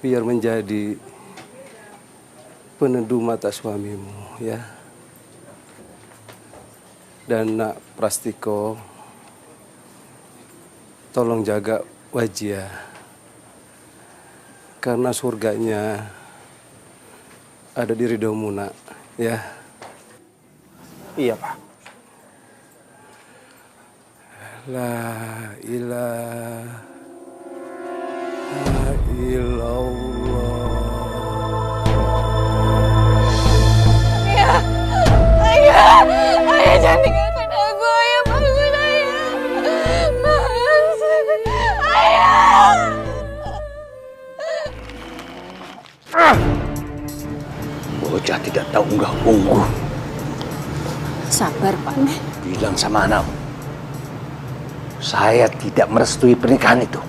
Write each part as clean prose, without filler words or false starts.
biar menjadi peneduh mata suamimu, ya. Dan nak Prastiko, tolong jaga Wajia, karena surganya ada di ridhomu, nak, ya. Iya, Pak. La ilaha illallah. Ayah, ayah jangan tinggalkan aku, ayah bangun ayah. Bangsa, ayah. Bocah tidak tahu unggah-ungguh. Sabar, Pak. Bilang sama anakmu, saya tidak merestui pernikahan itu.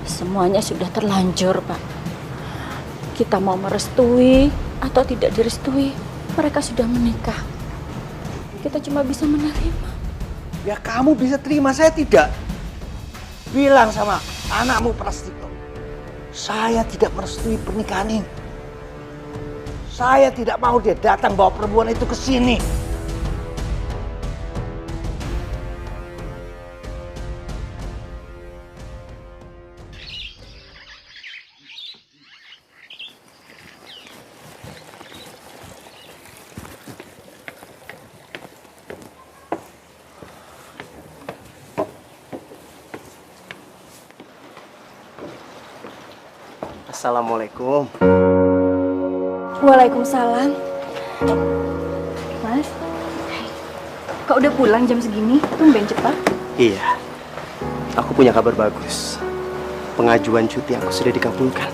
Semuanya sudah terlanjur, Pak. Kita mau merestui atau tidak direstui, mereka sudah menikah. Kita cuma bisa menerima. Ya kamu bisa terima, saya tidak. Bilang sama anakmu Prastiko, saya tidak merestui pernikahan ini. Saya tidak mau dia datang bawa perempuan itu ke sini. Assalamualaikum. Waalaikumsalam. Mas, kok udah pulang jam segini? Tumben cepat. Iya, aku punya kabar bagus. Pengajuan cuti aku sudah dikabulkan.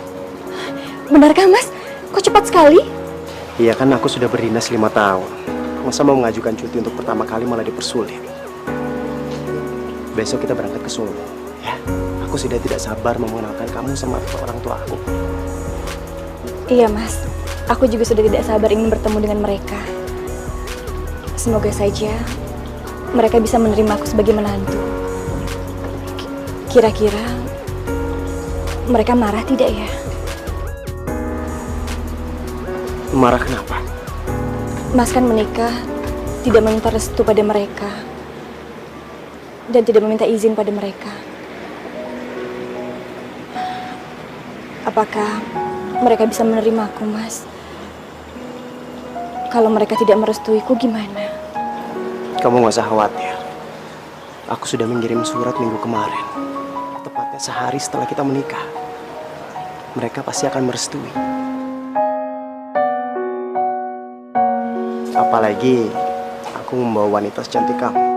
Benarkah, Mas? Kok cepat sekali? Iya kan, aku sudah berdinas 5 tahun. Masa mau mengajukan cuti untuk pertama kali malah dipersulit. Besok kita berangkat ke Solo, ya. Aku sudah tidak sabar mengenalkan kamu sama orang tua aku. Iya, Mas. Aku juga sudah tidak sabar ingin bertemu dengan mereka. Semoga saja mereka bisa menerima aku sebagai menantu. Kira-kira mereka marah tidak ya? Marah kenapa? Mas kan menikah tidak meminta restu pada mereka dan tidak meminta izin pada mereka. Apakah mereka bisa menerima aku, Mas? Kalau mereka tidak merestuiku gimana? Kamu gak usah khawatir. Aku sudah mengirim surat minggu kemarin. Tepatnya sehari setelah kita menikah. Mereka pasti akan merestui. Apalagi aku membawa wanita secantik kamu.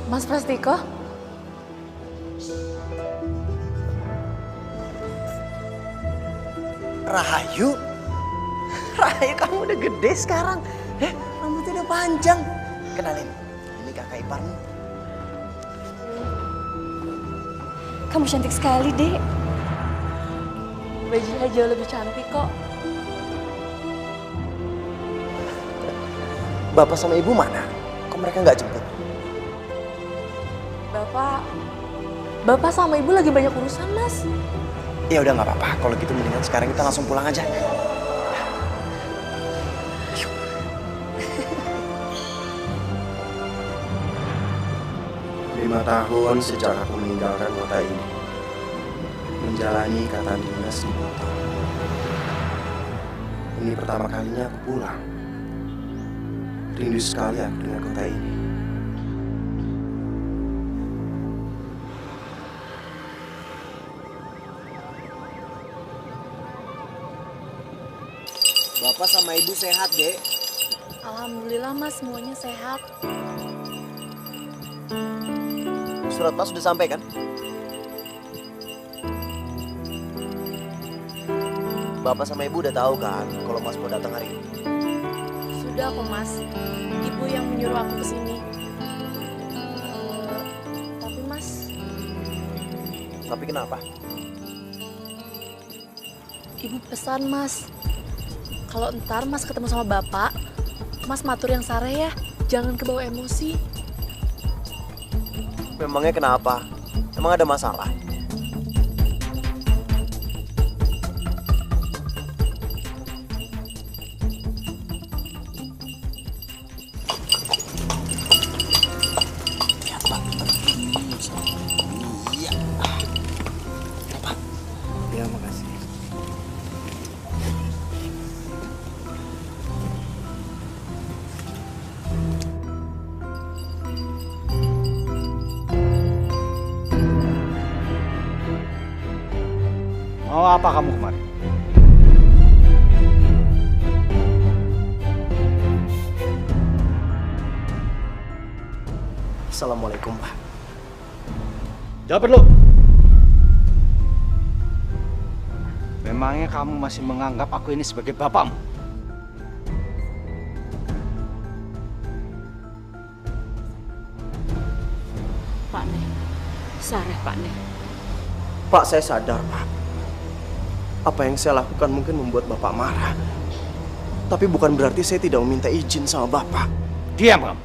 Mas Prastiko? Rahayu? Rahayu, kamu udah gede sekarang. Rambutnya udah panjang. Kenalin, ini kakak iparmu. Kamu cantik sekali, Dek. Bajunya jauh lebih cantik kok. Bapak sama ibu mana? Kok mereka nggak jemput? Bapak sama ibu lagi banyak urusan, Mas. Ya udah nggak apa-apa. Kalau gitu mendingan sekarang kita langsung pulang aja. 5 tahun sejak aku meninggalkan kota ini, menjalani ikatan dinas di motor. Ini pertama kalinya aku pulang. Rindu sekali aku dengan kota ini. Bapak sama ibu sehat, Dek? Alhamdulillah, Mas, semuanya sehat. surat Mas sudah sampai kan? Bapak sama Ibu udah tahu kan kalau Mas mau datang hari ini? Sudah kok Mas, Ibu yang menyuruh aku kesini. Tapi Mas... Tapi kenapa? Ibu pesan Mas, kalau ntar Mas ketemu sama Bapak, Mas matur yang sare ya, jangan kebawa emosi. Memangnya kenapa? Emang ada masalah? Ya, makasih. Mau apa kamu kemarin? Assalamualaikum, Pak. Jawab dulu. Memangnya kamu masih menganggap aku ini sebagai bapakmu? Pak Nih, sareh Pak Nih. Pak, saya sadar, Pak. Apa yang saya lakukan mungkin membuat Bapak marah. Tapi bukan berarti saya tidak meminta izin sama Bapak. Diam kamu.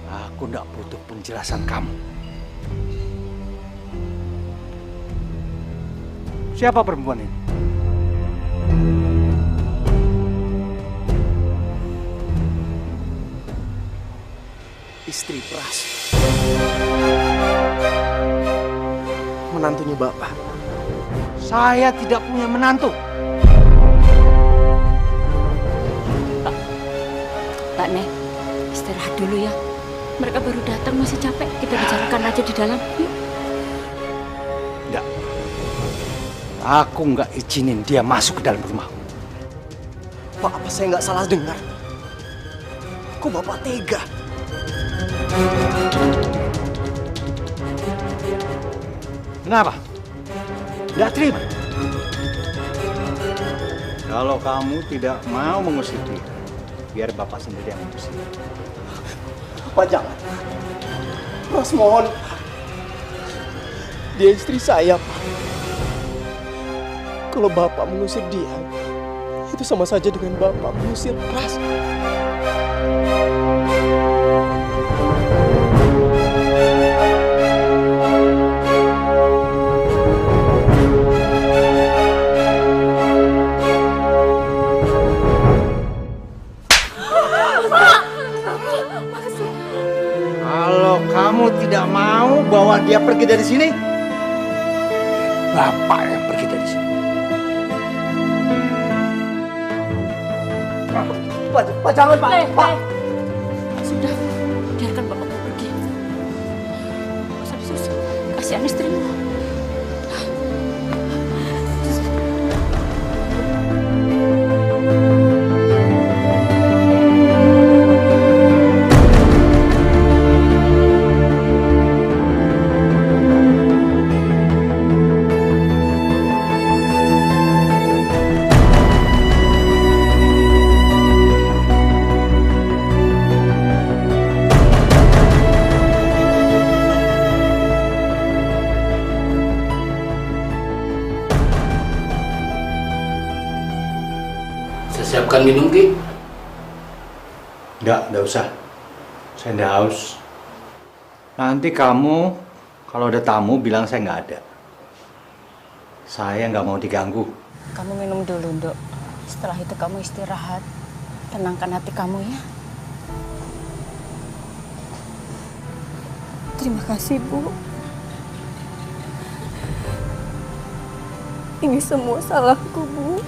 Aku tidak butuh penjelasan kamu. Siapa perempuan ini? Istri Pras. Menantunya Bapak. Saya tidak punya menantu. Pak Nih, istirahat dulu ya. Mereka baru datang, masih capek. Kita bicarakan aja di dalam. Yuk. Tidak. Aku nggak izinin dia masuk ke dalam rumah. Pak, apa saya nggak salah dengar? Kok Bapak tega? Kenapa? Tidak terima. Kalau kamu tidak mau mengusir dia, biar Bapak sendiri yang mengusir. Pak, jangan. Pras, mohon. Dia istri saya, Pak. Kalau Bapak mengusir dia, itu sama saja dengan Bapak mengusir Pras. Kalau kamu tidak mau bawa dia pergi dari sini, Bapak yang pergi dari sini. Pak, jangan, Pak. Pak. Sudah, biarkan bapakmu pergi. Sus, kasihan istrimu. Saya siapkan minum, Ki. Enggak usah. Saya enggak haus. Nanti kamu kalau ada tamu bilang saya nggak ada. Saya nggak mau diganggu. Kamu minum dulu, Nduk. Setelah itu kamu istirahat. Tenangkan hati kamu ya. Terima kasih, Bu. Ini semua salahku, Bu.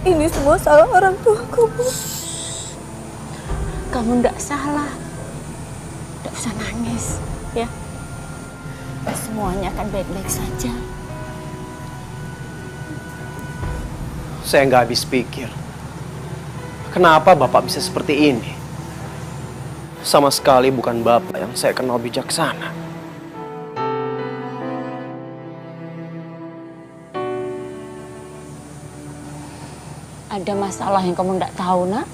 Ini semua salah orang tuaku, Bu. Kamu ndak salah. Ndak usah nangis, ya. Semuanya akan baik-baik saja. Saya nggak habis pikir. Kenapa Bapak bisa seperti ini? sama sekali bukan bapak yang saya kenal bijaksana. Ada masalah yang kamu tidak tahu, nak?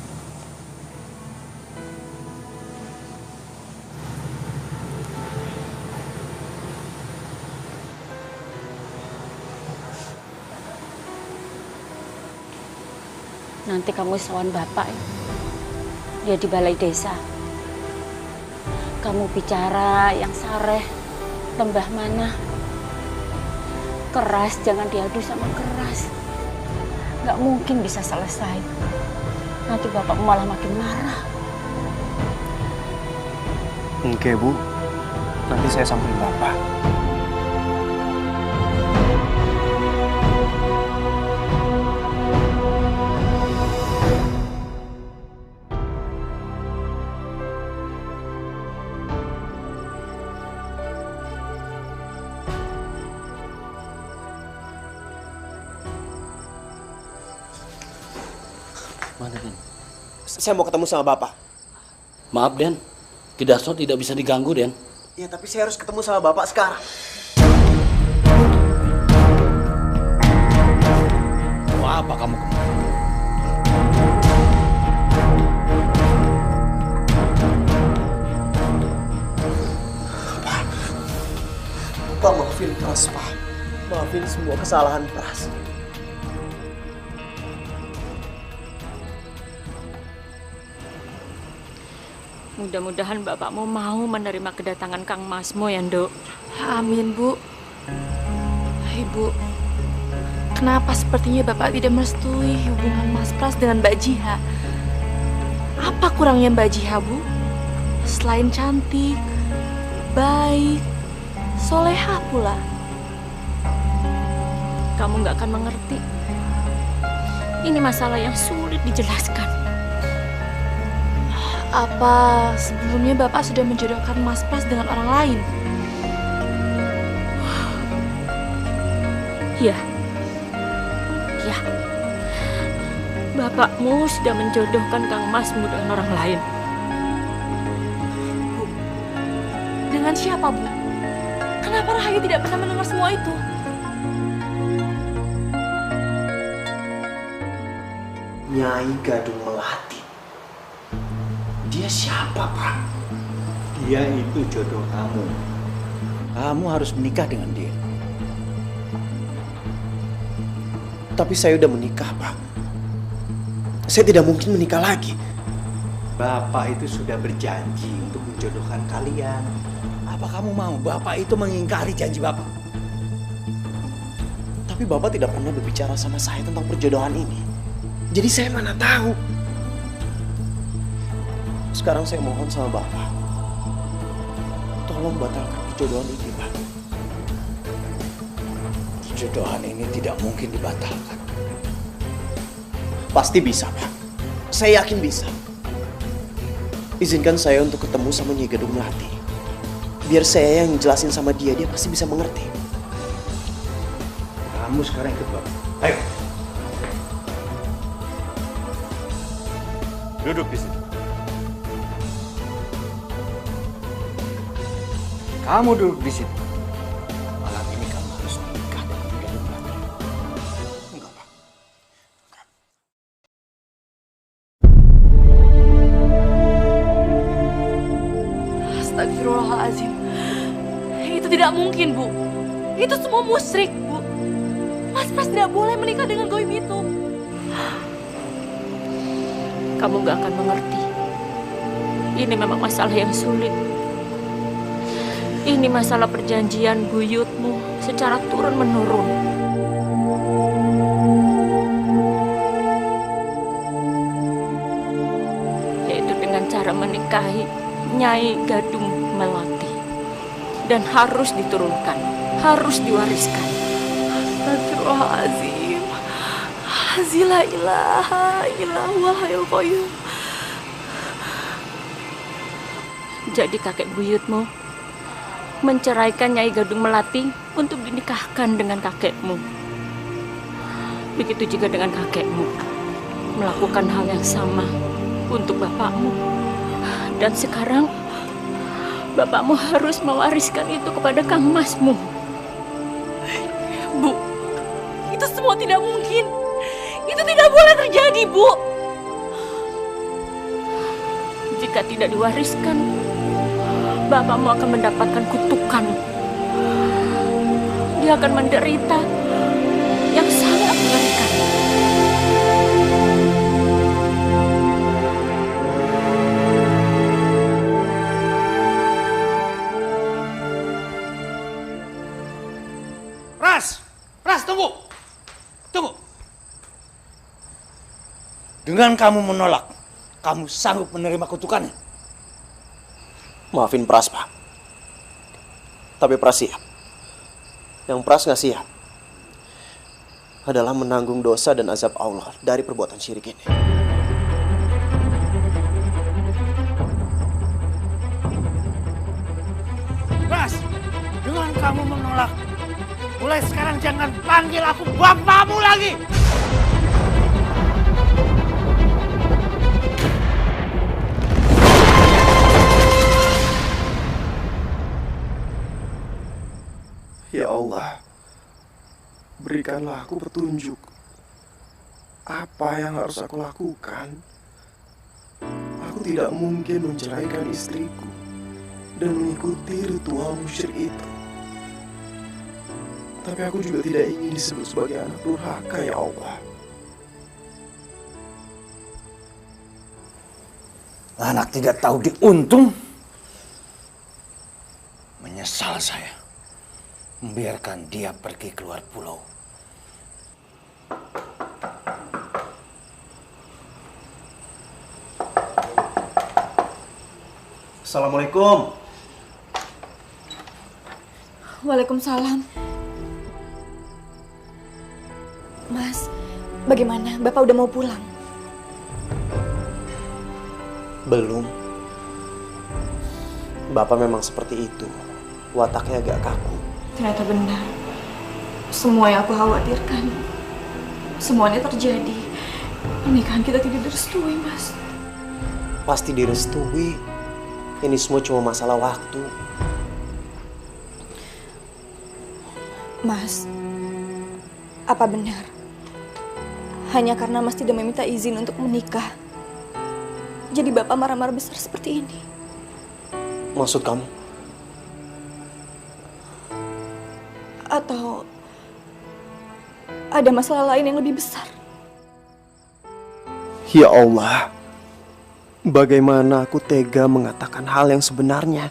Nanti kamu sawan bapak ya. Dia di balai desa. Kamu bicara yang sareh, lembah mana. Keras, jangan diadu sama keras. Nggak mungkin bisa selesai. Nanti bapak malah makin marah. Oke, Bu. Nanti saya samperin bapak. Mana Den? Saya mau ketemu sama bapak. Maaf Den, Kidaso tidak bisa diganggu Den. Ya, tapi saya harus ketemu sama bapak sekarang. Mau apa kamu kemari? Pak, maafin Pras, Pak. Maafin semua kesalahan Pras. Mudah-mudahan bapakmu mau menerima kedatangan Kang Masmo ya, Nduk. Amin, Bu. Ibu, kenapa sepertinya Bapak tidak merestui hubungan Mas Pras dengan Mbak Jiha? Apa kurangnya Mbak Jiha, Bu? Selain cantik, baik, soleha pula. Kamu nggak akan mengerti. Ini masalah yang sulit dijelaskan. Apa sebelumnya Bapak sudah menjodohkan Mas Pras dengan orang lain? Ya. Ya. Bapakmu sudah menjodohkan Kang Masmo dengan orang lain. Bu, dengan siapa, Bu? Kenapa Rahayu tidak pernah mendengar semua itu? Nyai Gadung Melati. Dia siapa, Pak? Dia itu jodoh kamu. Kamu harus menikah dengan dia. Tapi saya udah menikah, Pak. Saya tidak mungkin menikah lagi. Bapak itu sudah berjanji untuk menjodohkan kalian. Apa kamu mau Bapak itu mengingkari janji Bapak? Tapi Bapak tidak pernah berbicara sama saya tentang perjodohan ini. Jadi saya mana tahu. Sekarang saya mohon sama Bapak. Tolong batalkan perjodohan ini, Pak. Perjodohan ini tidak mungkin dibatalkan. Pasti bisa, Pak. Saya yakin bisa. Izinkan saya untuk ketemu sama Nyai Gadung Melati. Biar saya yang jelasin sama dia, dia pasti bisa mengerti. Kamu sekarang ikut Bapak. Ayo. Duduk di sini. Kamu duduk di sini. Malam ini kamu harus menikah dengan Nyai Gadung Melati. Enggak, Pak. Astagfirullahaladzim. Itu tidak mungkin, Bu. Itu semua musyrik, Bu. Mas Pras tidak boleh menikah dengan goib itu. Kamu gak akan mengerti. Ini memang masalah yang sulit. Ini masalah perjanjian buyutmu secara turun-menurun. Yaitu dengan cara menikahi Nyai Gadung Melati. Dan harus diturunkan, harus diwariskan. Astagfirullahaladzim. La ilaha illallah wal qayyum. Jadi kakek buyutmu menceraikan Nyai Gadung Melati untuk dinikahkan dengan kakekmu. Begitu juga dengan kakekmu, melakukan hal yang sama untuk bapakmu. Dan sekarang bapakmu harus mewariskan itu kepada Kang Masmu. Bu, itu semua tidak mungkin. Itu tidak boleh terjadi, Bu. Jika tidak diwariskan, bapakmu akan mendapatkan kutukan. Dia akan menderita yang sangat mengerikan. Pras, tunggu. Tunggu. Dengan kamu menolak, kamu sanggup menerima kutukannya? Maafin Pras, Pak. Tapi Pras siap. Yang Pras nggak siap adalah menanggung dosa dan azab Allah dari perbuatan syirik ini. Pras, dengan kamu menolak, mulai sekarang jangan panggil aku bapakmu lagi. Ya Allah, berikanlah aku petunjuk. Apa yang harus aku lakukan? Aku tidak mungkin menceraikan istriku dan mengikuti ritual musyrik itu. Tapi aku juga tidak ingin disebut sebagai anak durhaka, ya Allah. Anak tidak tahu diuntung. Menyesal saya membiarkan dia pergi keluar pulau. Assalamualaikum. Waalaikumsalam. Mas, bagaimana? Bapak udah mau pulang? Belum. Bapak memang seperti itu. Wataknya agak kaku. Ternyata benar. Semua yang aku khawatirkan, semuanya terjadi. Pernikahan kita tidak direstui, Mas. Pasti direstui. Ini semua cuma masalah waktu. Mas, apa benar? Hanya karena Mas tidak meminta izin untuk menikah, jadi Bapak marah-marah besar seperti ini? Maksud kamu? Atau ada masalah lain yang lebih besar? Ya Allah, bagaimana aku tega mengatakan hal yang sebenarnya?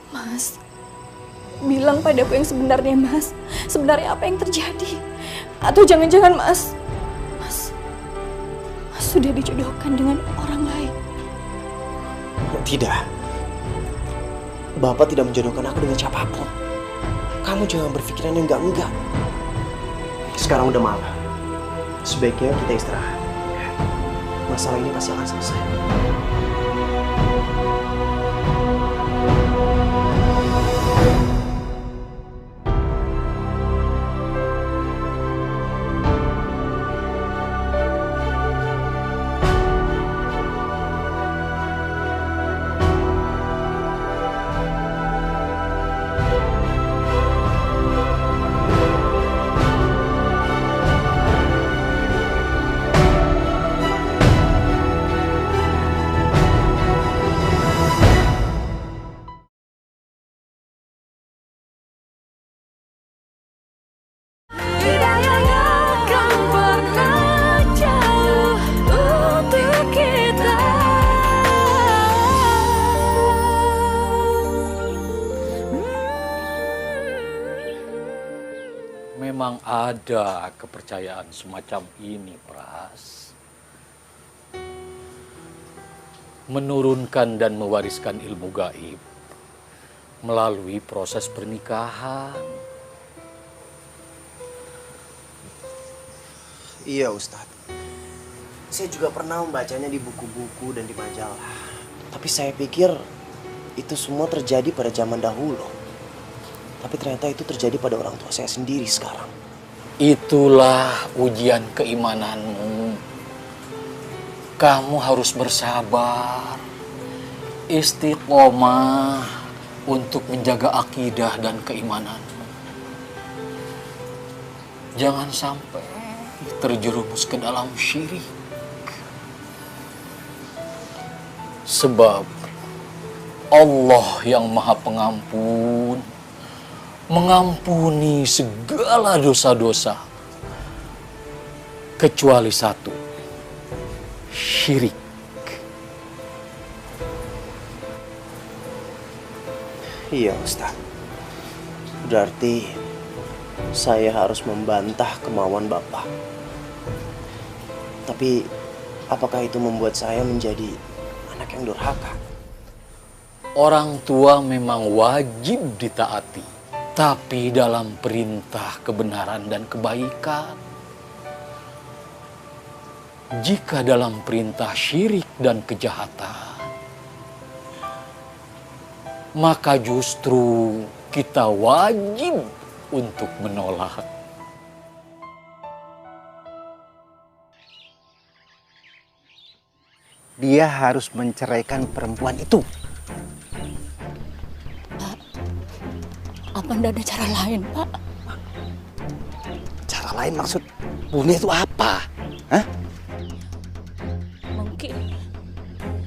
Mas, bilang padaku yang sebenarnya, Mas. Sebenarnya apa yang terjadi? Atau jangan-jangan Mas sudah dijodohkan dengan orang lain? Tidak. Bapak tidak menjodohkan aku dengan siapapun. Kamu jangan berpikiran yang enggak-enggak. Sekarang udah malam. Sebaiknya kita istirahat. Masalah ini pasti akan selesai. Memang ada kepercayaan semacam ini, Pras. Menurunkan dan mewariskan ilmu gaib melalui proses pernikahan. Iya, Ustadz. Saya juga pernah membacanya di buku-buku dan di majalah. Tapi saya pikir itu semua terjadi pada zaman dahulu. Tapi ternyata itu terjadi pada orang tua saya sendiri sekarang. Itulah ujian keimananmu. Kamu harus bersabar, istiqomah untuk menjaga akidah dan keimanan. Jangan sampai terjerumus ke dalam syirik. Sebab Allah yang Maha Pengampun mengampuni segala dosa-dosa kecuali satu, syirik. Iya, Ustaz. Berarti saya harus membantah kemauan Bapak. Tapi apakah itu membuat saya menjadi anak yang durhaka? Orang tua memang wajib ditaati, tapi dalam perintah kebenaran dan kebaikan. Jika dalam perintah syirik dan kejahatan, maka justru kita wajib untuk menolak. Dia harus menceraikan perempuan itu. Pak, apa ndak ada cara lain, Pak? Cara lain maksud Bunda itu apa? Hah? Mungkin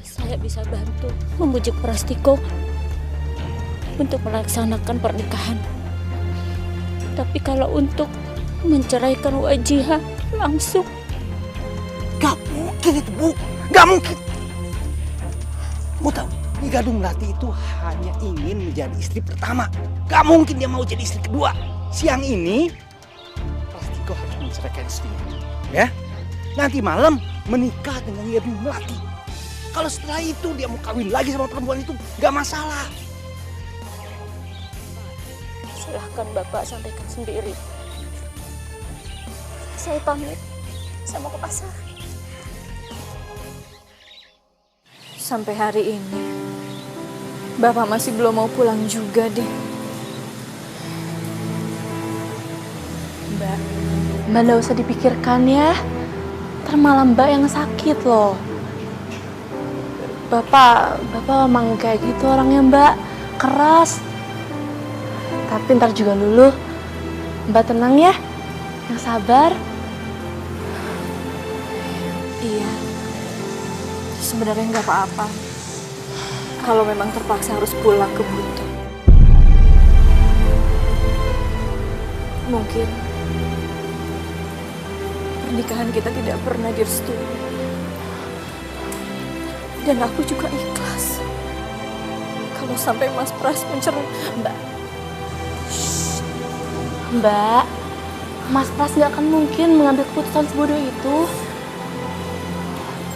saya bisa bantu membujuk Prastiko untuk melaksanakan pernikahan. Tapi kalau untuk menceraikan Wajihah langsung, Gak mungkin itu, Bu. Gak mungkin. Kamu tahu, Nyi Gadung Melati itu hanya ingin menjadi istri pertama. Gak mungkin dia mau jadi istri kedua. Siang ini, Prastiko harus menceraikan istrinya. Ya? Nanti malam menikah dengan Nyi Gadung Melati. Kalau setelah itu dia mau kawin lagi sama perempuan itu, gak masalah. silahkan Bapak sampaikan sendiri. Saya pamit, saya mau ke pasar. Sampai hari ini, Bapak masih belum mau pulang juga deh. Mbak nggak usah dipikirkan ya. Ntar malah Mbak yang sakit loh. Bapak emang kayak gitu orangnya Mbak, keras. Tapi ntar juga luluh. Mbak tenang ya, yang sabar. Iya, sebenarnya nggak apa-apa. Kalau memang terpaksa harus pulang ke Buntu. Mungkin pernikahan kita tidak pernah direstui. Dan aku juga ikhlas kalau sampai Mas Pras mencerai. Mbak, Mas Pras nggak akan mungkin mengambil keputusan sebodoh itu.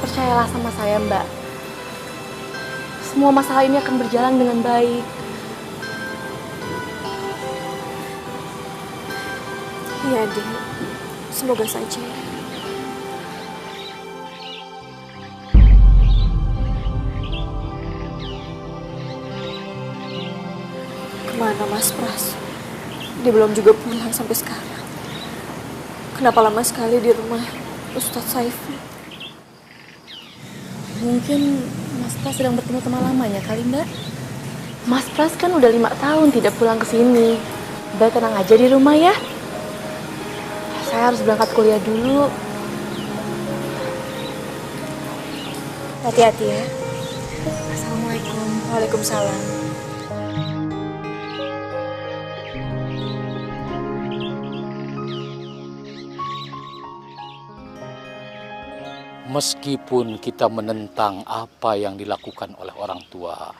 Percayalah sama saya, Mbak. Semua masalah ini akan berjalan dengan baik. Iya, Dek. Semoga saja. Kemana Mas Pras? Dia belum juga pulang sampai sekarang. Kenapa lama sekali di rumah Ustadz Saiful? Mungkin Mas Pras sedang bertemu teman lamanya kali, Mbak. Mas Pras kan udah 5 tahun tidak pulang ke sini. Mbak tenang aja di rumah ya. Saya harus berangkat kuliah dulu. Hati-hati ya. Assalamualaikum. Waalaikumsalam. Meskipun kita menentang apa yang dilakukan oleh orang tua,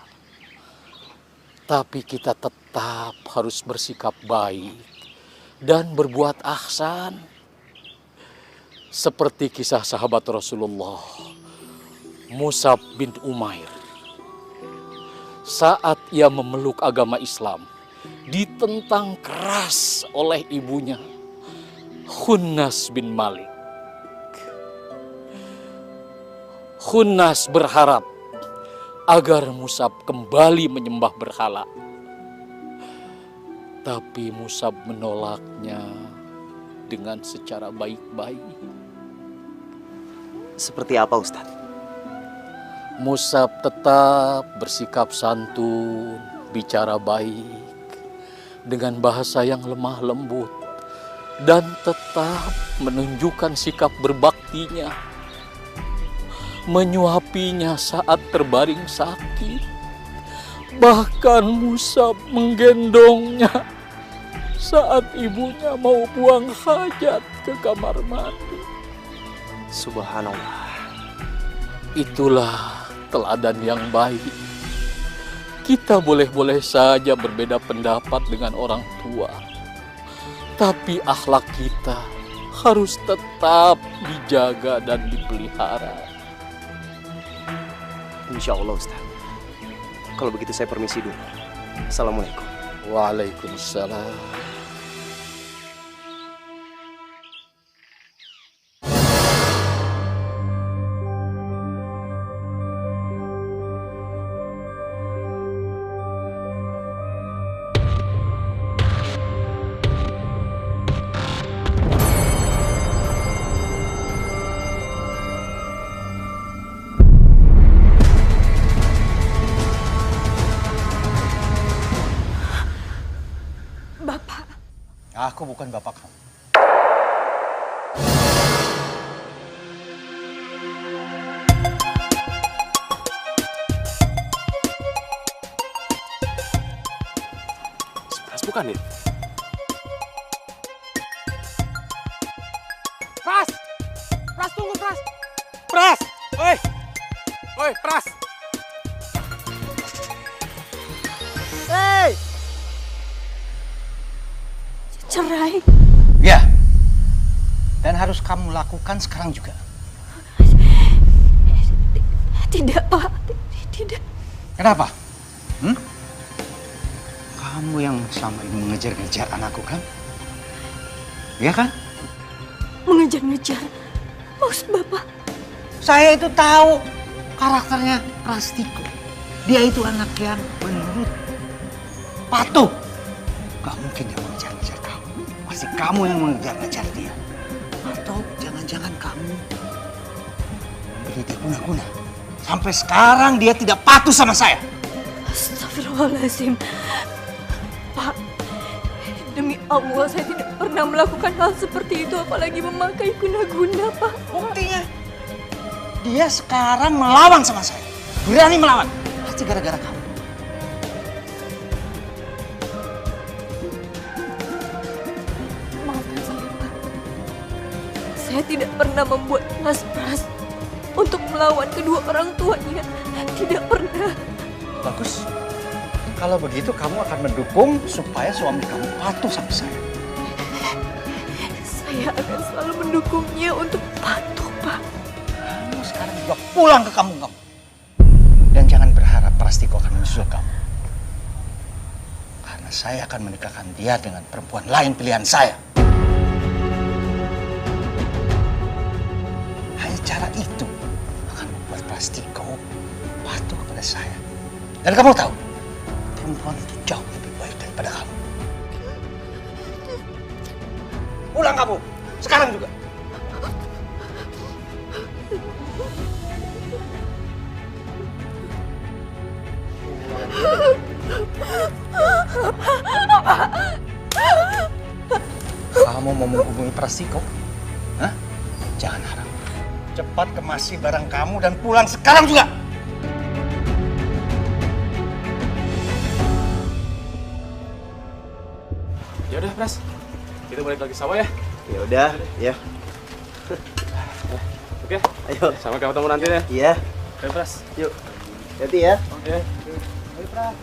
tapi kita tetap harus bersikap baik dan berbuat ihsan. Seperti kisah sahabat Rasulullah, Mus'ab bin Umair. Saat ia memeluk agama Islam, ditentang keras oleh ibunya, Khunnas bin Malik. Khunnas berharap agar Mus'ab kembali menyembah berhala. Tapi Mus'ab menolaknya dengan secara baik-baik. Seperti apa, Ustadz? Musab tetap bersikap santun, bicara baik, dengan bahasa yang lemah lembut, dan tetap menunjukkan sikap berbaktinya, menyuapinya saat terbaring sakit. Bahkan Musab menggendongnya saat ibunya mau buang hajat ke kamar mandi. Subhanallah. Itulah teladan yang baik. Kita boleh-boleh saja berbeda pendapat dengan orang tua, tapi akhlak kita harus tetap dijaga dan dipelihara. Insya Allah Ustaz. Kalau begitu saya permisi dulu. Assalamualaikum. Waalaikumsalam. Bapak, Aku bukan bapak kamu. Pras bukan ya? Pras! Pras, tunggu, Pras! Pras! Oi! Oi, Pras! Hei! cerai. Ya. Dan harus kamu lakukan sekarang juga. Tidak, Pak. Tidak. Kenapa? Kamu yang selama ini mengejar-ngejar anakku kan? Iya kan? Mengejar-ngejar. Maksud Bapak? Saya itu tahu karakternya Prastiko. Dia itu anak yang penurut, patuh. Gak mungkin dia mengejar-ngejar kamu. Pasti kamu yang mengejar-ngejar dia. Atau jangan-jangan kamu beri dia guna-guna. Sampai sekarang dia tidak patuh sama saya. Astagfirullahaladzim. Pak, demi Allah saya tidak pernah melakukan hal seperti itu. Apalagi memakai guna-guna, Pak. Buktinya, dia sekarang melawan sama saya. Berani melawan. Pasti gara-gara kamu. Maafkan saya, Pak. Saya tidak pernah membuat Mas Pras untuk melawan kedua orang tuanya. Tidak pernah. Bagus. Kalau begitu kamu akan mendukung supaya suami kamu patuh sama saya. Saya akan selalu mendukungnya untuk patuh, Pak. Kamu sekarang juga pulang ke kampung kamu. Dan jangan berharap Prastiko akan menyusul kamu. Karena saya akan menikahkan dia dengan perempuan lain pilihan saya. Hanya cara itu akan membuat Prastiko patuh kepada saya. Dan kamu tahu, perempuan itu jauh lebih baik daripada kamu. Pulang kamu, sekarang juga. Kamu mau menghubungi Prastiko? Hah? Jangan harap. Cepat kemasi barang kamu dan pulang sekarang juga. Ya udah, Pras. Kita balik lagi sawah ya. Ya udah, ya. Oke. Ayo. Sampai ketemu nanti ya. Iya. Oke, Pras. Yuk. Hati ya. Oke. Ayo, Pras.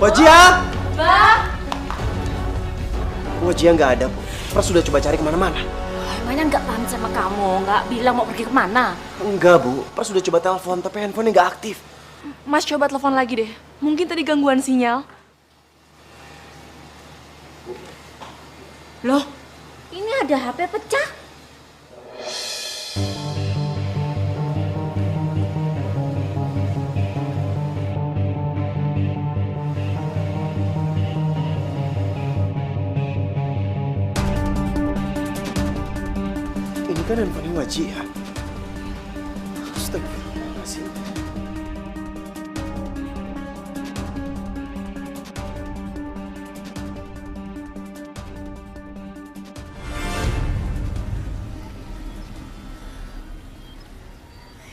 Wajia! Wajia nggak ada, Bu. Pras sudah coba cari kemana-mana. Emangnya nggak paham sama kamu, nggak bilang mau pergi kemana? Enggak, Bu. Pras sudah coba telepon, tapi handphonenya nggak aktif. Mas coba telepon lagi deh. Mungkin tadi gangguan sinyal. Loh, ini ada HP pecah. Ini kan handphone Wajia. Astagfirullahaladzim.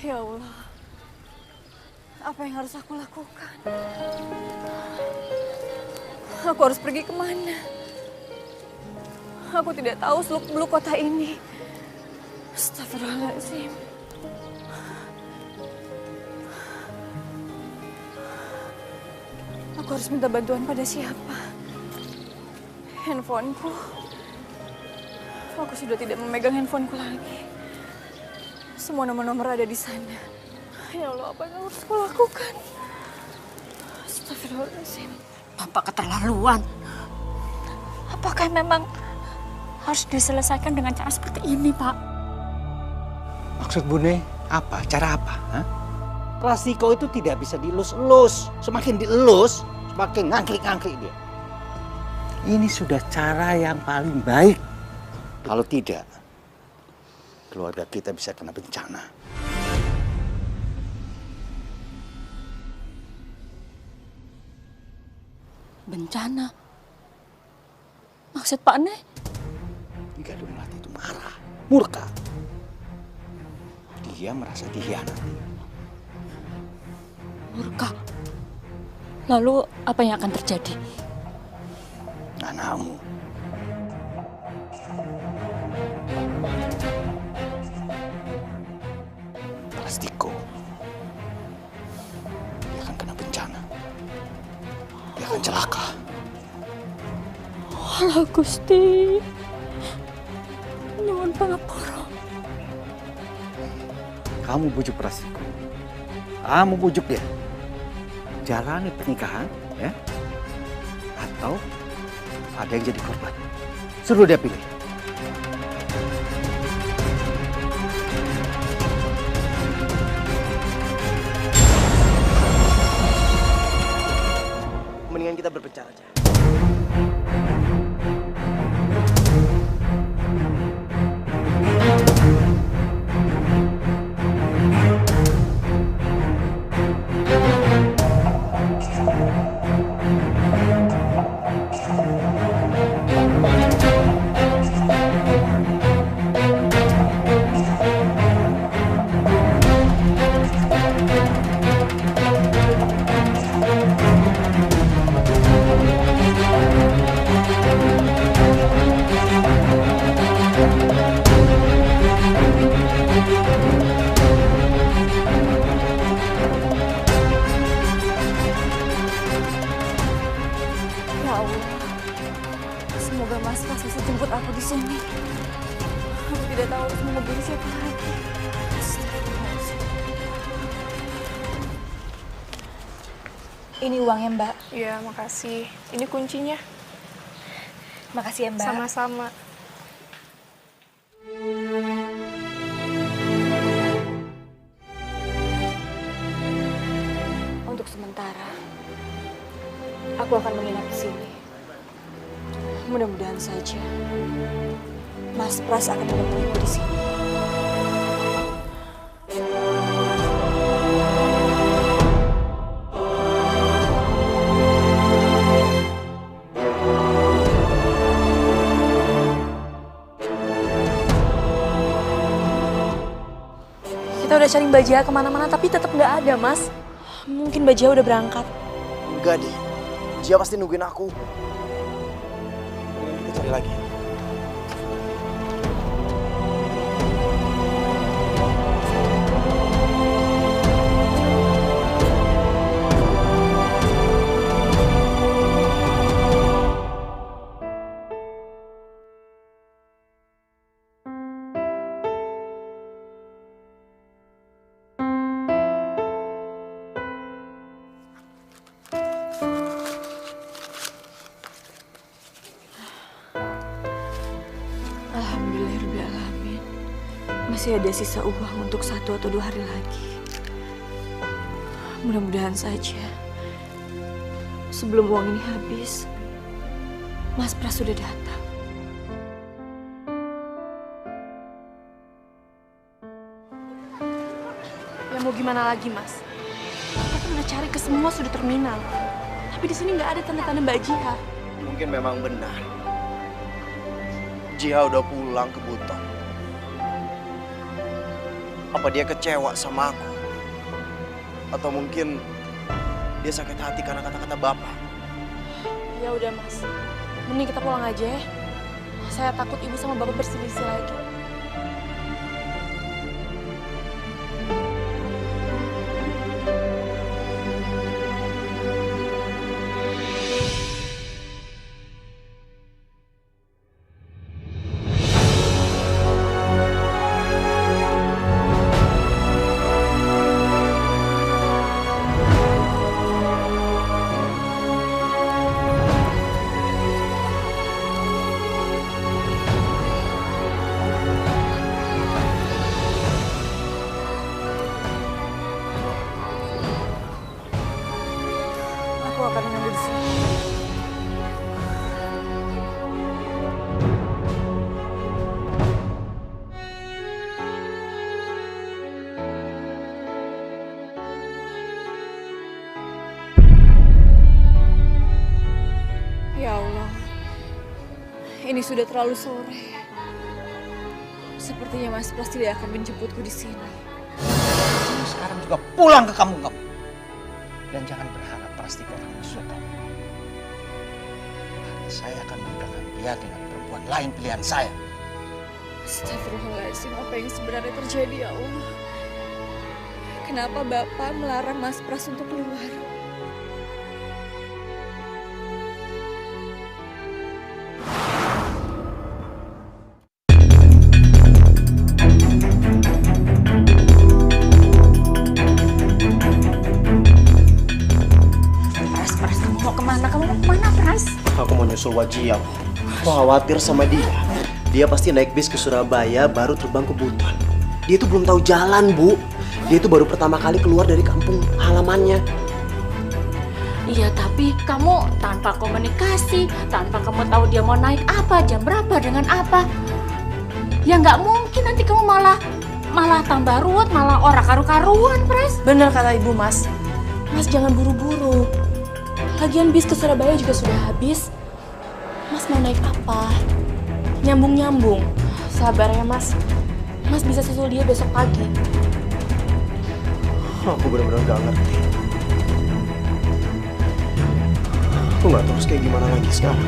Ya Allah, apa yang harus aku lakukan? Aku harus pergi kemana? Aku tidak tahu seluk-beluk kota ini. Astagfirullahaladzim. Aku harus minta bantuan pada siapa? Handphoneku. Aku sudah tidak memegang handphoneku lagi. Semua nomor-nomor ada di sana. Ya Allah, apa yang harus aku lakukan? Astagfirullahaladzim. Bapak keterlaluan. Apakah memang harus diselesaikan dengan cara seperti ini, Pak? Maksud Bune apa? Cara apa? Hah? Prastiko itu tidak bisa dielus-elus. Semakin dielus, semakin ngangkrik-ngangkrik dia. Ini sudah cara yang paling baik. Kalau tidak, keluarga kita bisa kena bencana. Bencana? Maksud Pak Ne? Gadung Melati itu marah, murka. Dia merasa dikhianati. Murka. Lalu apa yang akan terjadi? Anakmu. Prastiko. Dia akan kena bencana. Dia akan celaka. Walah Gusti. Nyuwun pangapura. Kamu bujuk Prastiko. Kamu bujuk dia. Jalani pernikahan, ya. Atau ada yang jadi korban. Suruh dia pilih. Mendingan kita berpencar aja. Ya Allah, semoga Mas Pras bisa jemput aku di sini. Aku tidak tahu harus menghubungi siapa lagi. Astagfirullahaladzim. Ini uangnya, Mbak. Iya, makasih. Ini kuncinya. Makasih ya, Mbak. Sama-sama. Untuk sementara, aku akan menginap di sini. Mudah-mudahan saja Mas Pras akan menemuiku di sini. Kita udah cari Mbak Jia kemana-mana, tapi tetap nggak ada, Mas. Mungkin Mbak Jia udah berangkat. Enggak deh. Dia pasti nungguin aku. Mendingan kita cari lagi. masih ada sisa uang untuk 1 atau 2 hari lagi. Mudah-mudahan saja sebelum uang ini habis, Mas Pras sudah datang. Ya mau gimana lagi, Mas? Kita kan udah cari ke semua sudut terminal. Tapi di sini nggak ada tanda-tanda Mbak Jiha. Mungkin memang benar. Jiha udah pulang ke Buton. Apa dia kecewa sama aku? Atau mungkin dia sakit hati karena kata-kata Bapak? Ya udah, Mas. Mending kita pulang aja ya. Saya takut ibu sama bapak berselisih lagi. Aku akan menunggu di sini. Ya Allah, ini sudah terlalu sore. Sepertinya Mas Pras tidak akan menjemputku di sini. Kamu sekarang juga pulang ke kampung kamu. Dan jangan berharap Prastiko akan menyusul. Saya akan menikahkan dia dengan perempuan lain pilihan saya. Astagfirullahaladzim, apa yang sebenarnya terjadi ya Allah? Kenapa Bapak melarang Mas Pras untuk keluar? Pras, kamu mau kemana? Kamu mau kemana, Pras? Aku mau nyusul Wajia. Aku khawatir sama dia. Dia pasti naik bis ke Surabaya baru terbang ke Buton. Dia tuh belum tahu jalan, Bu. Dia tuh baru pertama kali keluar dari kampung halamannya. Iya, tapi kamu tanpa komunikasi, tanpa kamu tahu dia mau naik apa, jam berapa, dengan apa. Ya nggak mungkin nanti kamu malah tambah ruwet, malah ora karu-karuan, Pras. Bener kata ibu, Mas. Mas jangan buru-buru. Lagian bis ke Surabaya juga sudah habis. Mas mau naik apa? Nyambung-nyambung. Sabar ya, Mas. Mas bisa susul dia besok pagi. Aku benar-benar gak ngerti. Aku gak tahu harus kayak gimana lagi sekarang.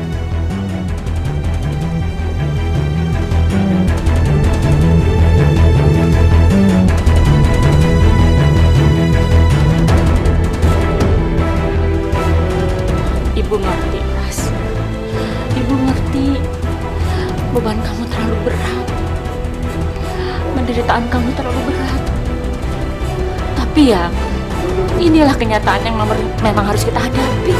Ibu ngerti, Pras. Ibu ngerti beban kamu terlalu berat. Penderitaan kamu terlalu berat. Tapi ya, inilah kenyataan yang memang harus kita hadapi.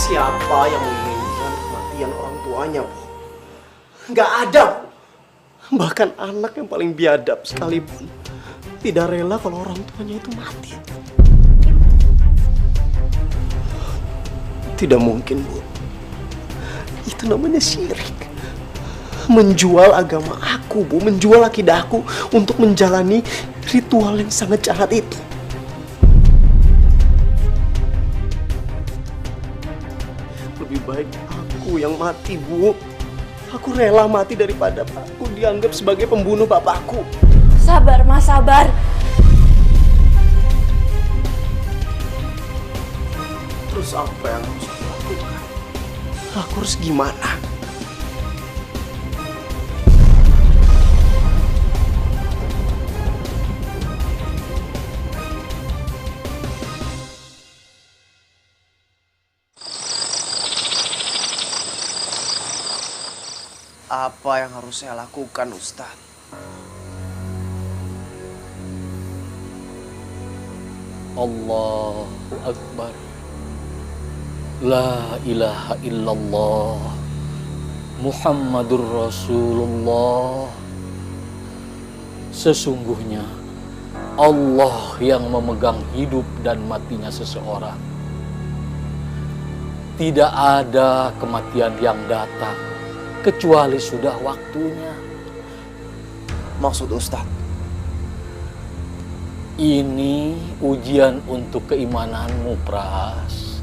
Siapa yang menginginkan kematian orang tuanya, Bu? Nggak ada, Bu. Bahkan anak yang paling biadab sekalipun tidak rela kalau orang tuanya itu mati. Tidak mungkin, Bu. Itu namanya syirik. Menjual agama aku, Bu. Menjual akidahku untuk menjalani ritual yang sangat jahat itu. Lebih baik aku yang mati, Bu. Aku rela mati daripada aku dianggap sebagai pembunuh bapakku. Sabar, Mas, sabar. Terus apa yang harus aku lakukan? Aku harus gimana? Apa yang harus saya lakukan, Ustadz? Allahu Akbar. La ilaha illallah. Muhammadur Rasulullah. Sesungguhnya Allah yang memegang hidup dan matinya seseorang. Tidak ada kematian yang datang kecuali sudah waktunya. Maksud Ustadz? Ini ujian untuk keimananmu, Pras.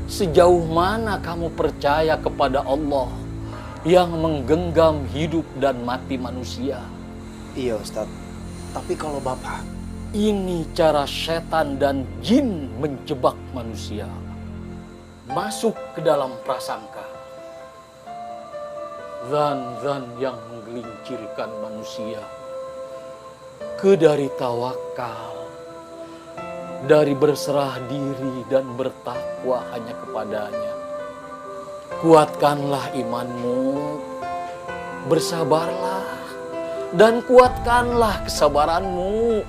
Sejauh mana kamu percaya kepada Allah yang menggenggam hidup dan mati manusia? Iya, Ustadz. Tapi kalau Bapak... Ini cara setan dan jin menjebak manusia. Masuk ke dalam prasangka. Zan-zan yang menggelincirkan manusia. Dari tawakal, dari berserah diri dan bertakwa hanya kepadanya. Kuatkanlah imanmu, bersabarlah, dan kuatkanlah kesabaranmu.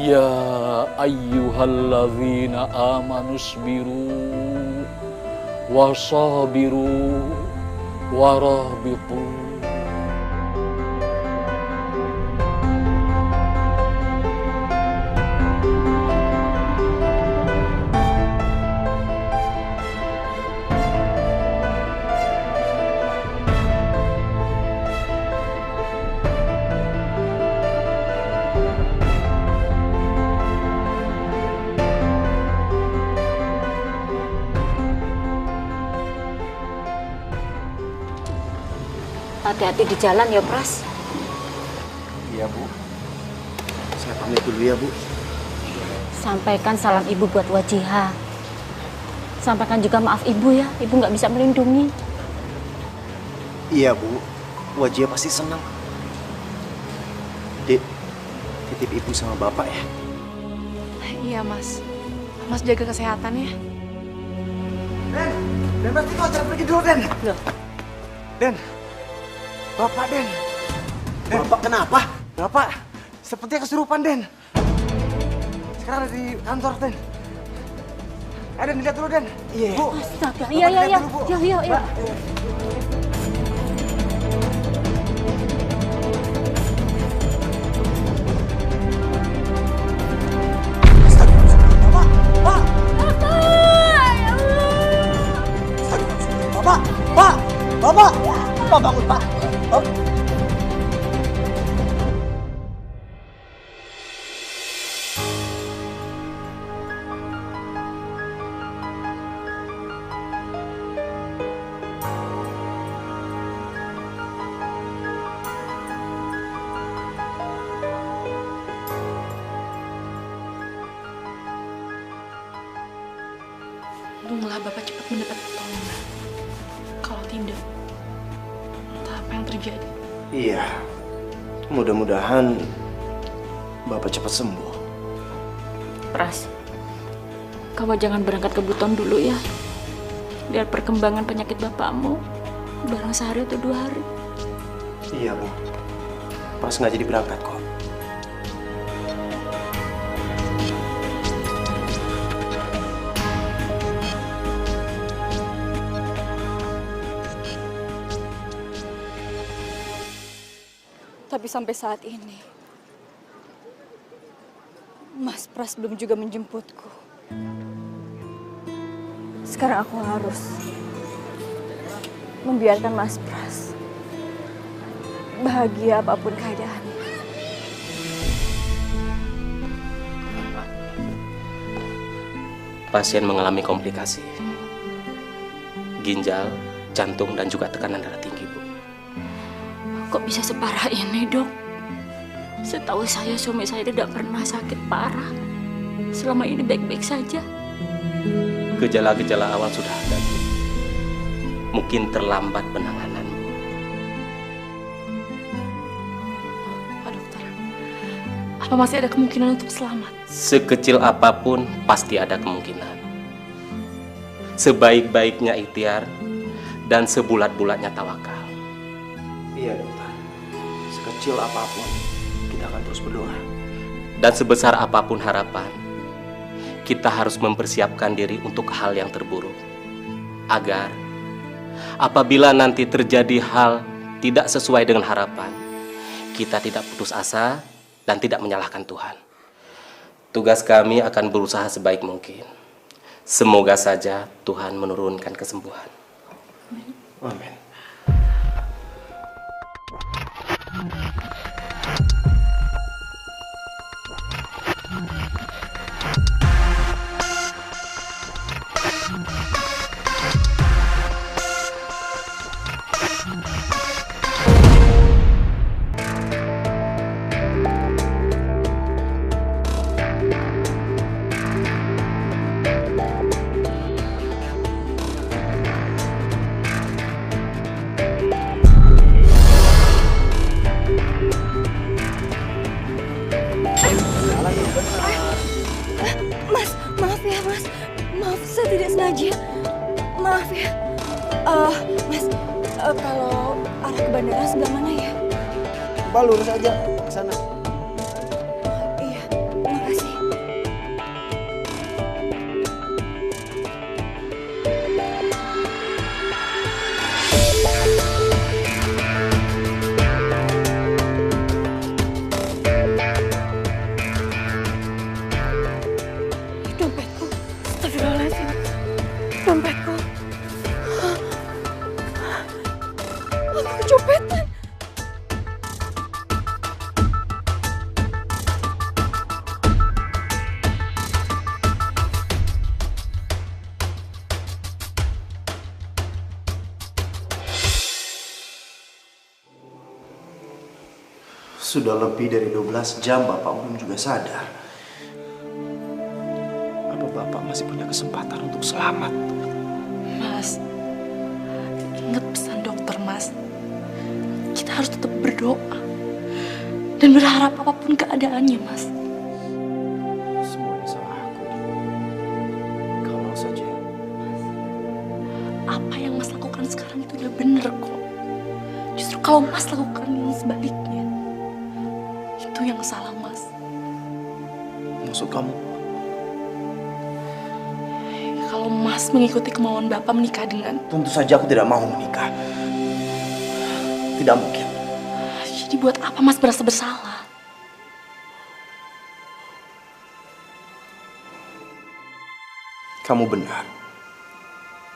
Ya ayyuhalladzina amanusbiru wasabiru warabitu. Hati-hati di jalan ya, Pras. Iya, Bu. Saya pamit dulu ya, Bu. Sampaikan salam ibu buat Wajiha. Sampaikan juga maaf ibu ya, ibu nggak bisa melindungi. Iya, Bu. Wajah pasti senang. Dek, titip Ibu sama Bapak ya. Iya, Mas. Mas jaga kesehatan ya. Den pasti kau jangan pergi dulu, Den. Loh. Den, Bapak, Den. Bapak kenapa? Bapak, sepertinya kesurupan, Den. Sekarang ada di kantor, Den. Ayo, Den, lihat dulu, Den. Iya. Bu, Astaga, Bapak iya. lihat dulu, Bu. Iya. Bapak, bangun, Pak. Oh. Untunglah Bapak cepat mendapat pertolongan. Kalau tidak, entah apa yang terjadi. Iya. Mudah-mudahan Bapak cepat sembuh. Pras, kamu jangan berangkat ke Buton dulu ya. Lihat perkembangan penyakit bapakmu. Barang sehari atau 2 hari. Iya, Bu. Pas nggak jadi berangkat kok. Tapi sampai saat ini, Mas Pras belum juga menjemputku. Sekarang aku harus membiarkan Mas Pras bahagia apapun keadaannya. Pasien mengalami komplikasi. Ginjal, jantung, dan juga tekanan darah tinggi, Bu. Kok bisa separah ini, Dok? Setahu saya suami saya tidak pernah sakit parah. Selama ini baik-baik saja. Gejala-gejala awal sudah ada, Bu. Mungkin terlambat penangananmu. Pak Dokter, apa masih ada kemungkinan untuk selamat? Sekecil apapun, pasti ada kemungkinan. Sebaik-baiknya ikhtiar dan sebulat-bulatnya tawakal. Iya dokter, sekecil apapun kita akan terus berdoa. Dan sebesar apapun harapan, kita harus mempersiapkan diri untuk hal yang terburuk. Agar apabila nanti terjadi hal tidak sesuai dengan harapan, kita tidak putus asa dan tidak menyalahkan Tuhan. Tugas kami akan berusaha sebaik mungkin. Semoga saja Tuhan menurunkan kesembuhan. Amin. Mas, maaf ya mas. Maaf, saya tidak sengaja. Maaf ya. Mas, kalau arah ke bandara sebelah mana ya? Coba lurus aja ke sana. Iya, makasih. Dompetku. Astagfirullahaladzim. Dompetku. Aku kecopetan. Sudah lebih dari 12 jam Bapak belum juga sadar. Apa Bapak masih punya kesempatan untuk selamat? Mas, ingat pesan dokter, Mas. Kita harus tetap berdoa dan berharap apapun keadaannya, Mas. Semua ini salah aku. Kalau saja Apa yang Mas lakukan sekarang itu udah bener kok. Justru kalau Mas lakukan yang sebaliknya, itu yang salah, Mas. maksud kamu? Kalau Mas mengikuti kemauan Bapak menikah dengan... Tentu saja aku tidak mau menikah. Tidak mungkin. Jadi buat apa Mas merasa bersalah? Kamu benar.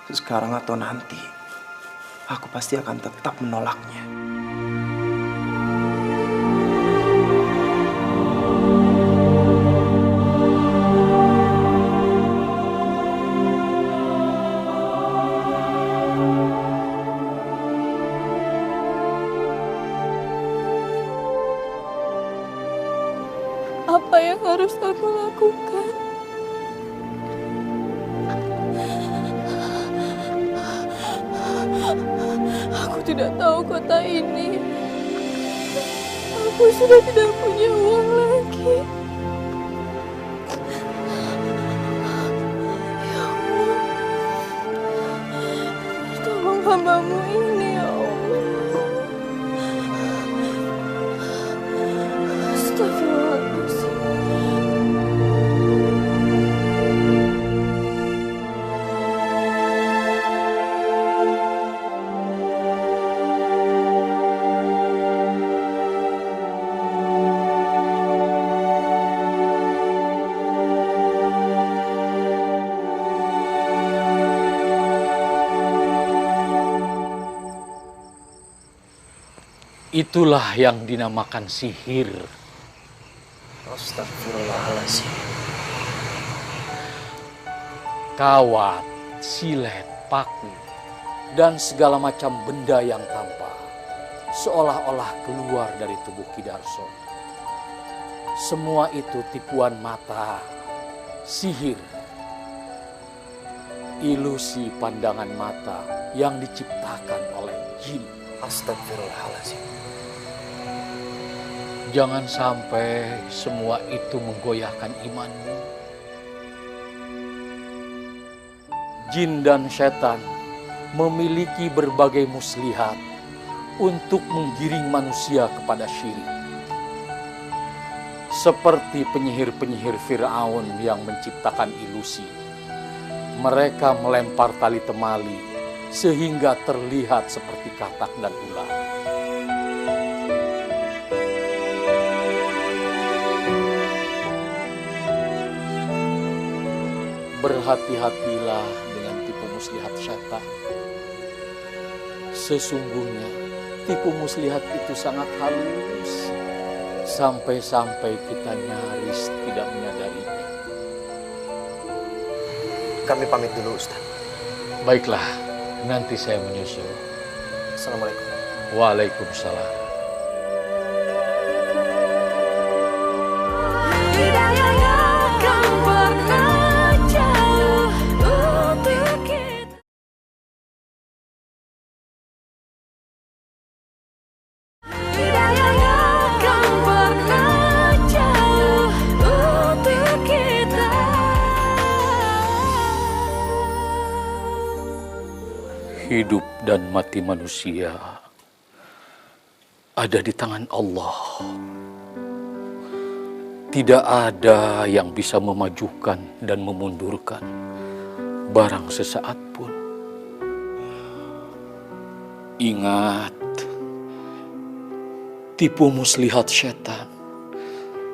Sekarang atau nanti, aku pasti akan tetap menolaknya. Apa yang harus aku lakukan? Aku tidak tahu kota ini. Aku sudah tidak punya uang lagi. Ya Allah, tolong hamba-Mu ini ya Allah. Astagfirullahaladzim. Itulah yang dinamakan sihir. Astagfirullahaladzim. Kawat, silet, paku, dan segala macam benda yang tampak seolah-olah keluar dari tubuh Ki Darso. Semua itu tipuan mata, sihir, ilusi pandangan mata yang diciptakan oleh jin. Astagfirullahaladzim. Jangan sampai semua itu menggoyahkan imanmu. Jin dan setan memiliki berbagai muslihat untuk menggiring manusia kepada syirik. Seperti penyihir-penyihir Fir'aun yang menciptakan ilusi. Mereka melempar tali temali sehingga terlihat seperti katak dan ular. Berhati-hatilah dengan tipu muslihat syaitan. Sesungguhnya tipu muslihat itu sangat halus, sampai-sampai kita nyaris tidak menyadarinya. Kami pamit dulu, Ustaz. Baiklah, nanti saya menyusul. Assalamualaikum. Waalaikumsalam. Hidup dan mati manusia ada di tangan Allah. Tidak ada yang bisa memajukan dan memundurkan barang sesaat pun. Ingat, tipu muslihat syaitan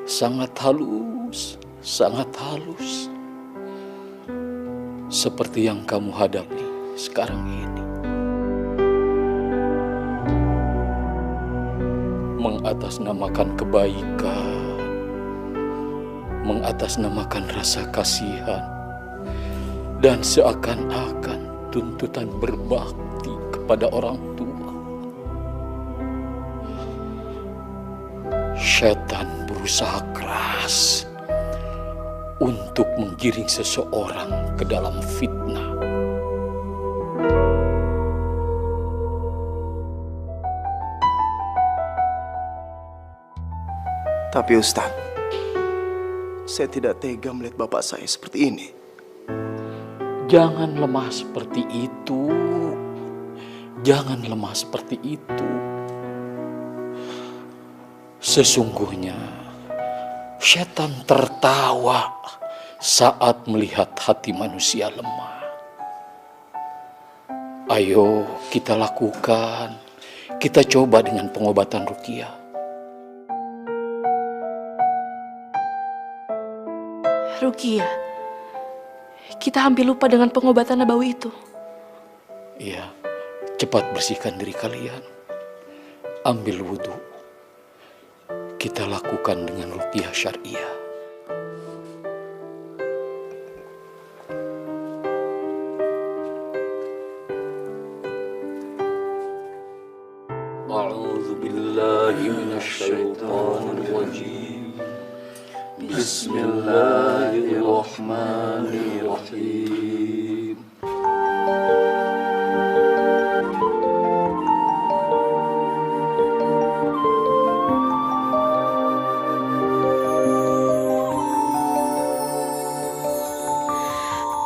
sangat halus, sangat halus. Seperti yang kamu hadapi sekarang ini. Mengatasnamakan kebaikan, mengatasnamakan rasa kasihan, dan seakan-akan tuntutan berbakti kepada orang tua. Syaitan berusaha keras untuk menggiring seseorang ke dalam fitnah. Tapi Ustaz, saya tidak tega melihat bapak saya seperti ini. Jangan lemah seperti itu. Jangan lemah seperti itu. Sesungguhnya, syaitan tertawa saat melihat hati manusia lemah. Ayo kita lakukan. Kita coba dengan pengobatan ruqyah. Ruqyah, kita hampir lupa dengan pengobatan nabawi itu. Iya, cepat bersihkan diri kalian. Ambil wudhu. Kita lakukan dengan ruqyah syariah. A'udzu billahi minasyaitonir rajim. Bismillahirrahmanirrahim.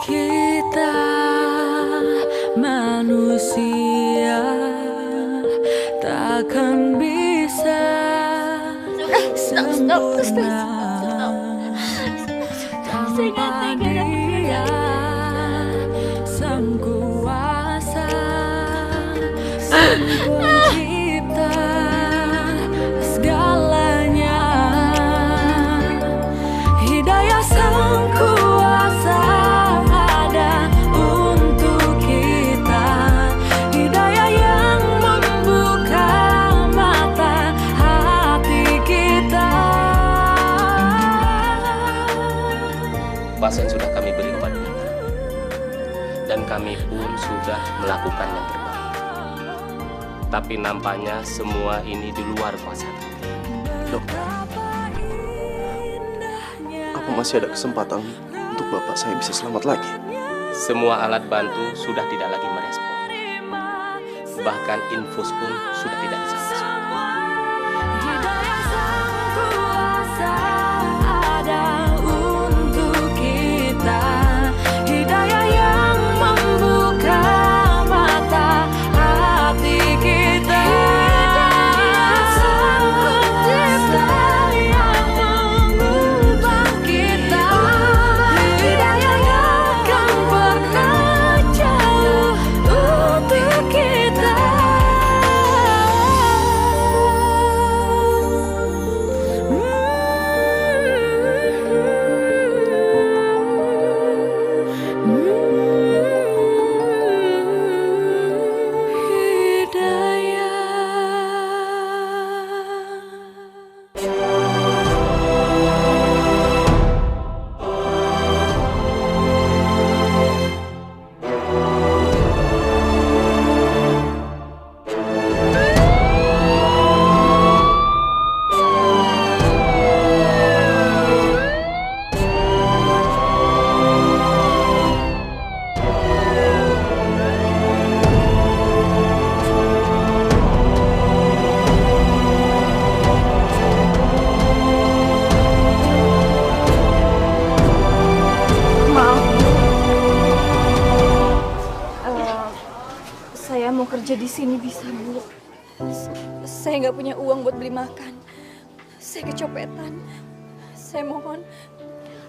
Kita manusia takkan bisa sempurna. Dia sang kuasa, sang pencipta segalanya. Hidayah sang kuasa ada untuk kita. Hidayah yang membuka mata hati kita. Pasien sudah kami beri obatnya, dan kami pun sudah melakukan yang terbaik. Tapi nampaknya semua ini di luar kuasa. Dokter, apa masih ada kesempatan untuk bapak saya bisa selamat lagi? Semua alat bantu sudah tidak lagi merespon. Bahkan infus pun sudah tidak bisa masuk. Hidayah sang kuasa ada untuk kita. Hidayah yang membuka mata Saya nggak punya uang buat beli makan. Saya kecopetan. Saya mohon.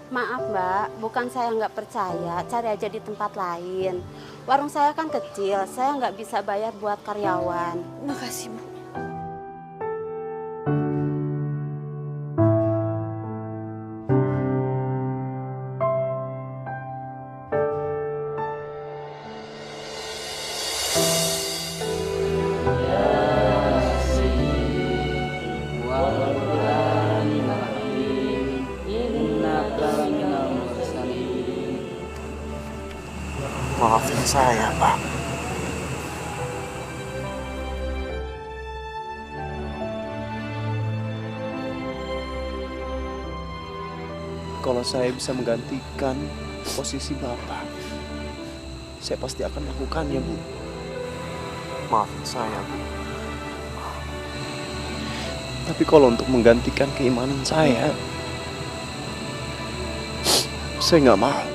Maaf Mbak, bukan saya nggak percaya, cari aja di tempat lain. Warung saya kan kecil, saya nggak bisa bayar buat karyawan. Makasih Bu. Maafin saya, Pak. Kalau saya bisa menggantikan posisi Bapak, saya pasti akan lakukannya, Bu. Maafin saya, Bu. Tapi kalau untuk menggantikan keimanan saya nggak mau.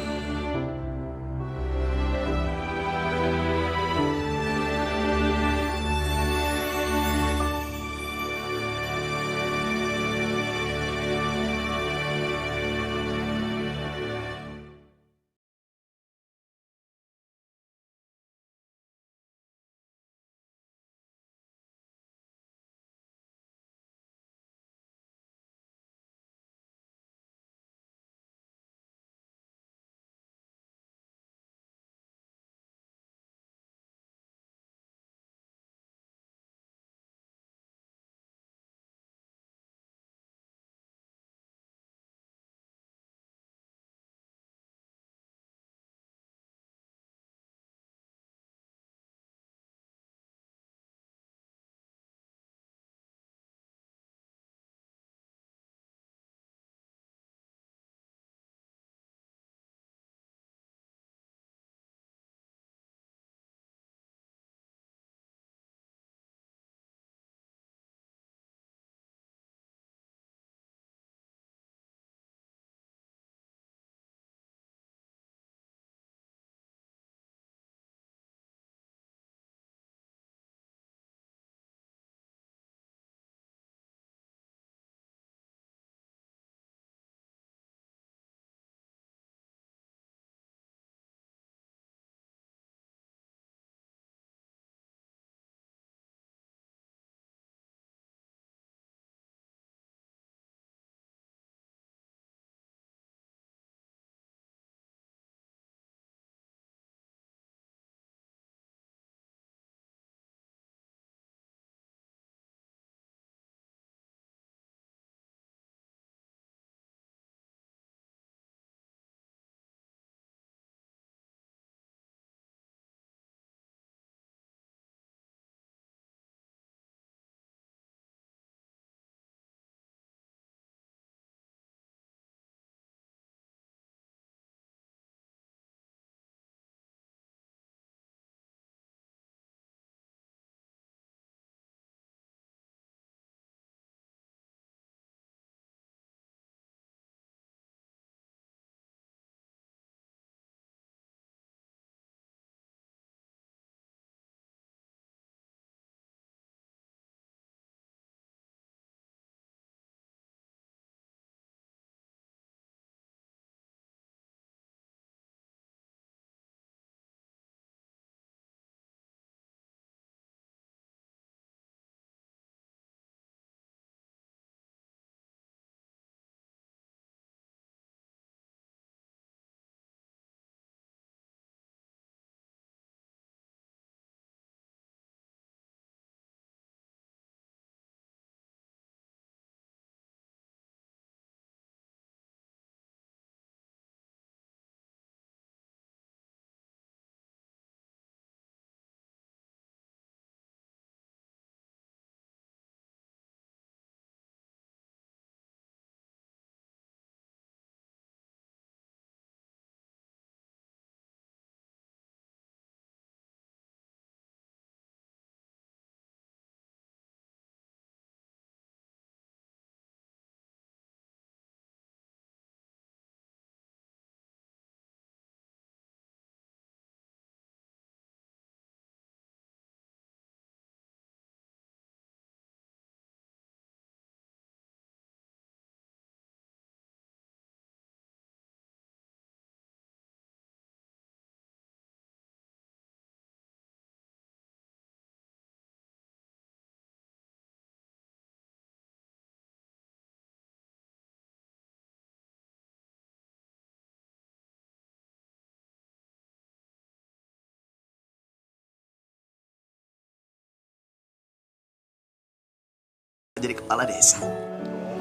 jadi kepala desa. Oh,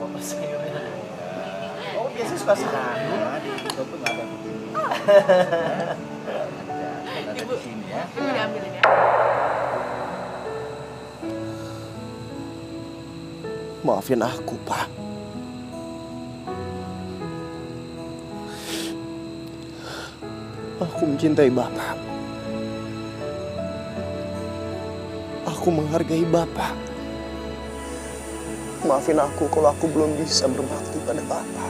bapak sayurnya. Oh, biasa suka sayur. Itu tuh nggak ada begini. Ibu, ibu diambilin ya. Maafin aku, Pak. Aku mencintai Bapak. Aku menghargai Bapak. Maafin aku kalau aku belum bisa berbakti pada Bapak.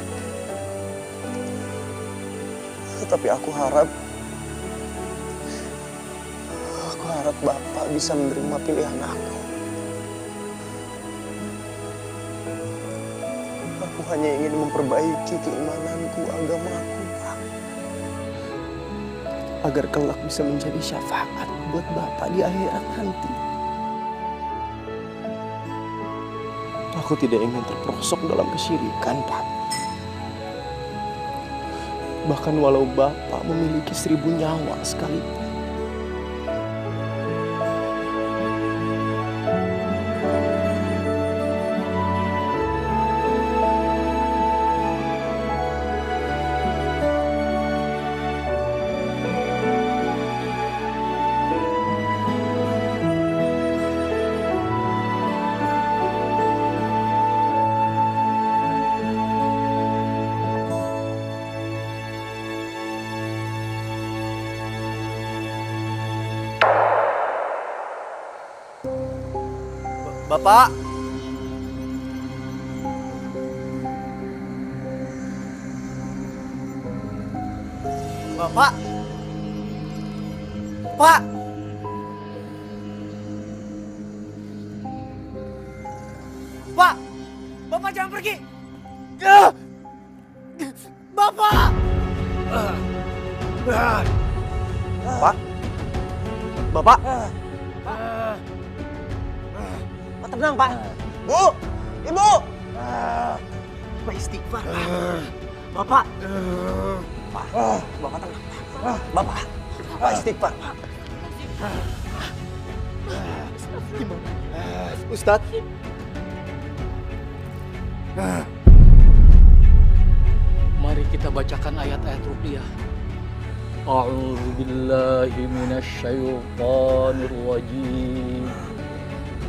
Tapi aku harap Bapak bisa menerima pilihan aku. Aku hanya ingin memperbaiki keimananku, agamaku, Pak. Agar kelak bisa menjadi syafaat buat Bapak di akhirat nanti. Aku tidak ingin terperosok dalam kesyirikan, Pak. Bahkan walau Bapak memiliki 1000 nyawa sekalipun. Bapak. Bapak. Pak. Pak. Bapak jangan pergi. Bapak. Pak. Bapak. Tenang, Pak. Bu, Ibu. Bapak istighfar, Pak. Bapak. Pak, Bapak tenang, Pak. Bapak istighfar, Pak. Gimana? Ustadz. Mari kita bacakan ayat-ayat ruqyah. A'udzu billahi minasyaitonir rajim.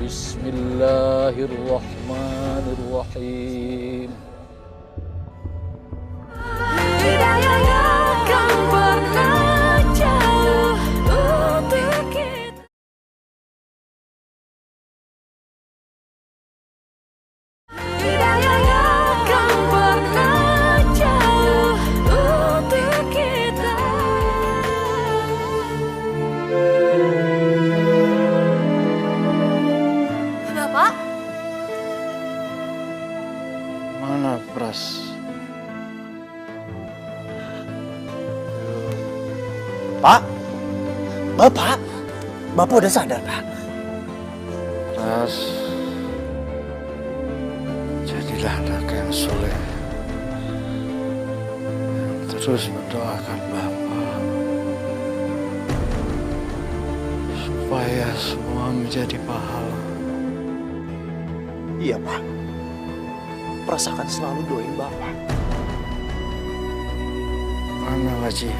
Bismillahirrahmanirrahim. Hidayah yang kan pernah jauh untuk kita. Hidayah yang kan pernah jauh untuk kita. Bapak? Mana Pras? Pak. Bapak. Bapak udah sadar, Pak. Pras, jadilah anak yang soleh. Terus mendoakan Bapak supaya semua menjadi pahala. Iya, Pak. Pras akan selalu doain Bapak. Mana Haji?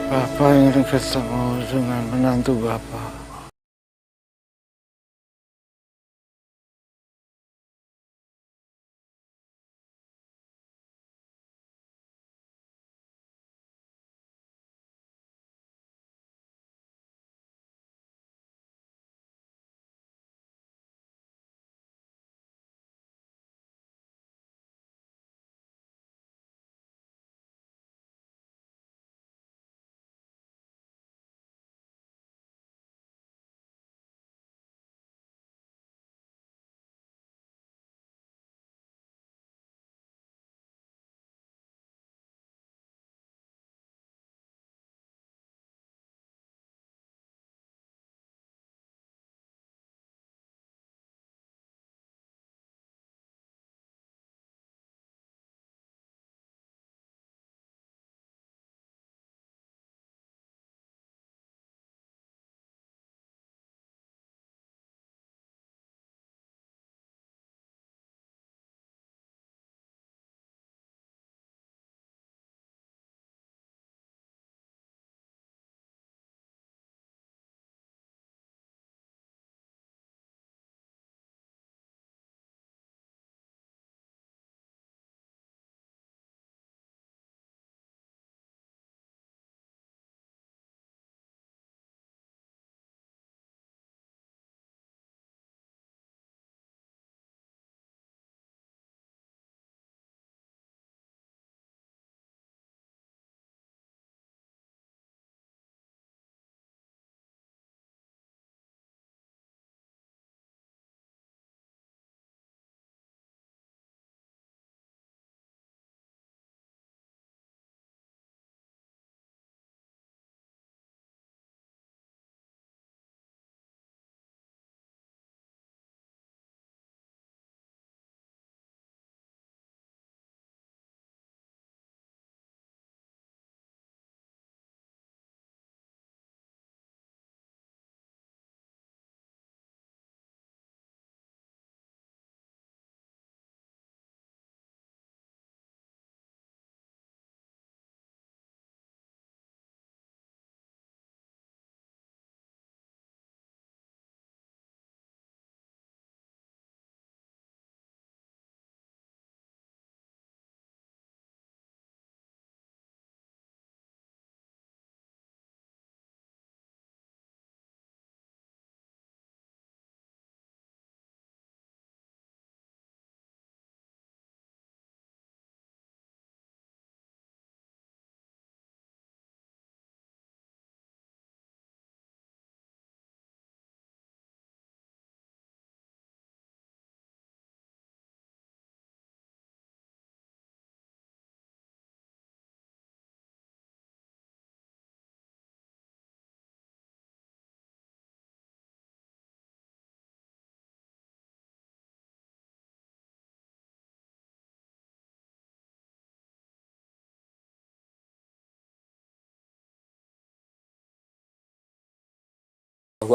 Bapak ingin ketemu dengan menantu Bapak.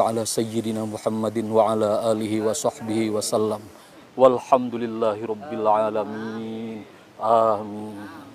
ala sayyidina Muhammadin wa ala alihi wa sahbihi wa sallam. Walhamdulillahi rabbil alamin. Amin.